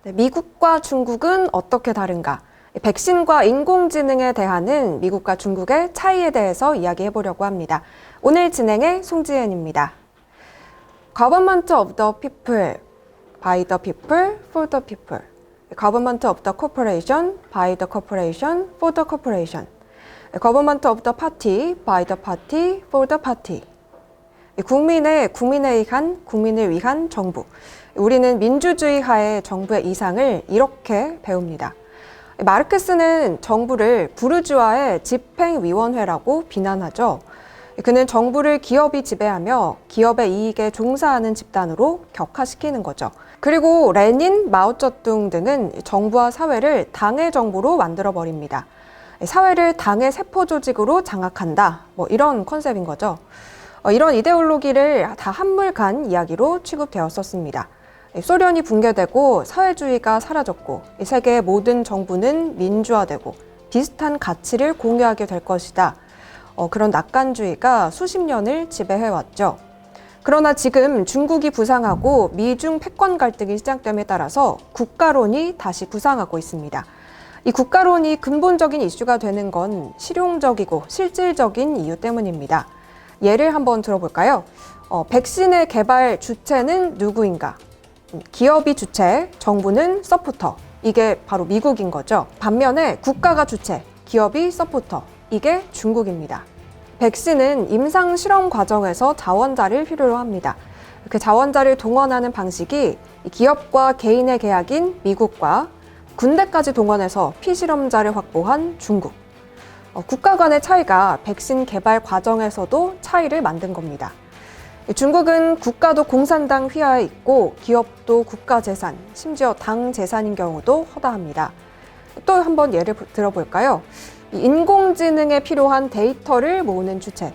네, 미국과 중국은 어떻게 다른가? 백신과 인공지능에 대한 미국과 중국의 차이에 대해서 이야기해 보려고 합니다. 오늘 진행의 송지은입니다. Government of the people, by the people, for the people. Government of the corporation, by the corporation, for the corporation. Government of the party, by the party, for the party. 국민에 의한, 국민을 위한 정부. 우리는 민주주의 하에 정부의 이상을 이렇게 배웁니다. 마르크스는 정부를 부르주아의 집행위원회라고 비난하죠. 그는 정부를 기업이 지배하며 기업의 이익에 종사하는 집단으로 격화시키는 거죠. 그리고 레닌, 마오쩌둥 등은 정부와 사회를 당의 정부로 만들어버립니다. 사회를 당의 세포 조직으로 장악한다. 이런 컨셉인 거죠. 이런 이데올로기를 다 한물간 이야기로 취급되었었습니다. 소련이 붕괴되고 사회주의가 사라졌고 세계의 모든 정부는 민주화되고 비슷한 가치를 공유하게 될 것이다. 그런 낙관주의가 수십 년을 지배해왔죠. 그러나 지금 중국이 부상하고 미중 패권 갈등이 시작됨에 따라서 국가론이 다시 부상하고 있습니다. 이 국가론이 근본적인 이슈가 되는 건 실용적이고 실질적인 이유 때문입니다. 예를 한번 들어볼까요? 백신의 개발 주체는 누구인가? 기업이 주체, 정부는 서포터. 이게 바로 미국인 거죠. 반면에 국가가 주체, 기업이 서포터. 이게 중국입니다. 백신은 임상 실험 과정에서 자원자를 필요로 합니다. 그 자원자를 동원하는 방식이 기업과 개인의 계약인 미국과 군대까지 동원해서 피실험자를 확보한 중국. 국가 간의 차이가 백신 개발 과정에서도 차이를 만든 겁니다. 중국은 국가도 공산당 휘하에 있고 기업도 국가 재산, 심지어 당 재산인 경우도 허다합니다. 또 한번 예를 들어볼까요? 인공지능에 필요한 데이터를 모으는 주체.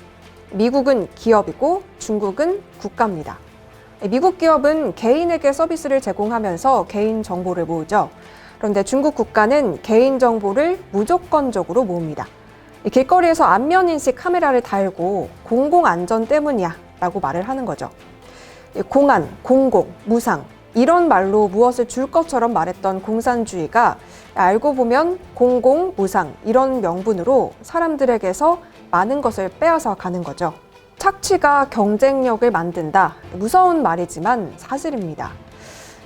미국은 기업이고 중국은 국가입니다. 미국 기업은 개인에게 서비스를 제공하면서 개인 정보를 모으죠. 그런데 중국 국가는 개인 정보를 무조건적으로 모읍니다. 길거리에서 안면인식 카메라를 달고 공공안전 때문이야 라고 말을 하는 거죠. 공안, 공공, 무상 이런 말로 무엇을 줄 것처럼 말했던 공산주의가 알고 보면 공공, 무상 이런 명분으로 사람들에게서 많은 것을 빼앗아 가는 거죠. 착취가 경쟁력을 만든다. 무서운 말이지만 사실입니다.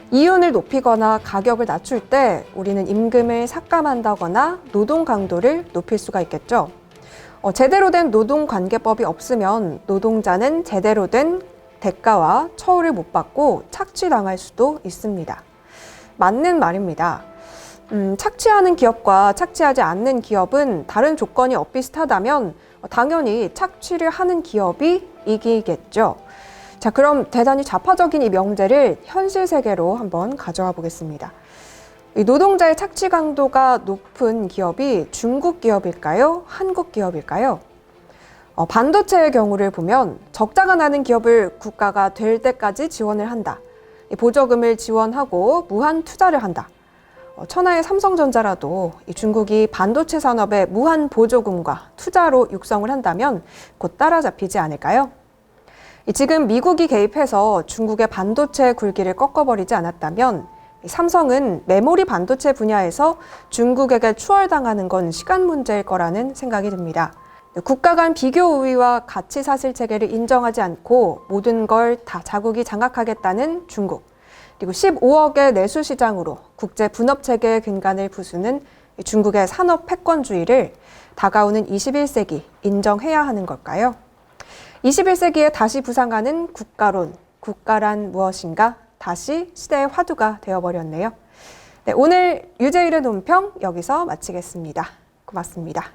이윤을 높이거나 가격을 낮출 때 우리는 임금을 삭감한다거나 노동 강도를 높일 수가 있겠죠. 제대로 된 노동관계법이 없으면 노동자는 제대로 된 대가와 처우를 못 받고 착취당할 수도 있습니다. 맞는 말입니다. 착취하는 기업과 착취하지 않는 기업은 다른 조건이 엇비슷하다면 당연히 착취를 하는 기업이 이기겠죠. 자, 그럼 대단히 좌파적인 이 명제를 현실 세계로 한번 가져와 보겠습니다. 이 노동자의 착취 강도가 높은 기업이 중국 기업일까요? 한국 기업일까요? 반도체의 경우를 보면 적자가 나는 기업을 국가가 될 때까지 지원을 한다. 보조금을 지원하고 무한 투자를 한다. 천하의 삼성전자라도 이 중국이 반도체 산업에 무한 보조금과 투자로 육성을 한다면 곧 따라잡히지 않을까요? 지금 미국이 개입해서 중국의 반도체 굴기를 꺾어버리지 않았다면 삼성은 메모리 반도체 분야에서 중국에게 추월당하는 건 시간 문제일 거라는 생각이 듭니다. 국가 간 비교 우위와 가치 사실 체계를 인정하지 않고 모든 걸 다 자국이 장악하겠다는 중국. 그리고 15억의 내수 시장으로 국제 분업 체계의 근간을 부수는 중국의 산업 패권주의를 다가오는 21세기 인정해야 하는 걸까요? 21세기에 다시 부상하는 국가론, 국가란 무엇인가? 다시 시대의 화두가 되어버렸네요. 네, 오늘 유재일의 논평 여기서 마치겠습니다. 고맙습니다.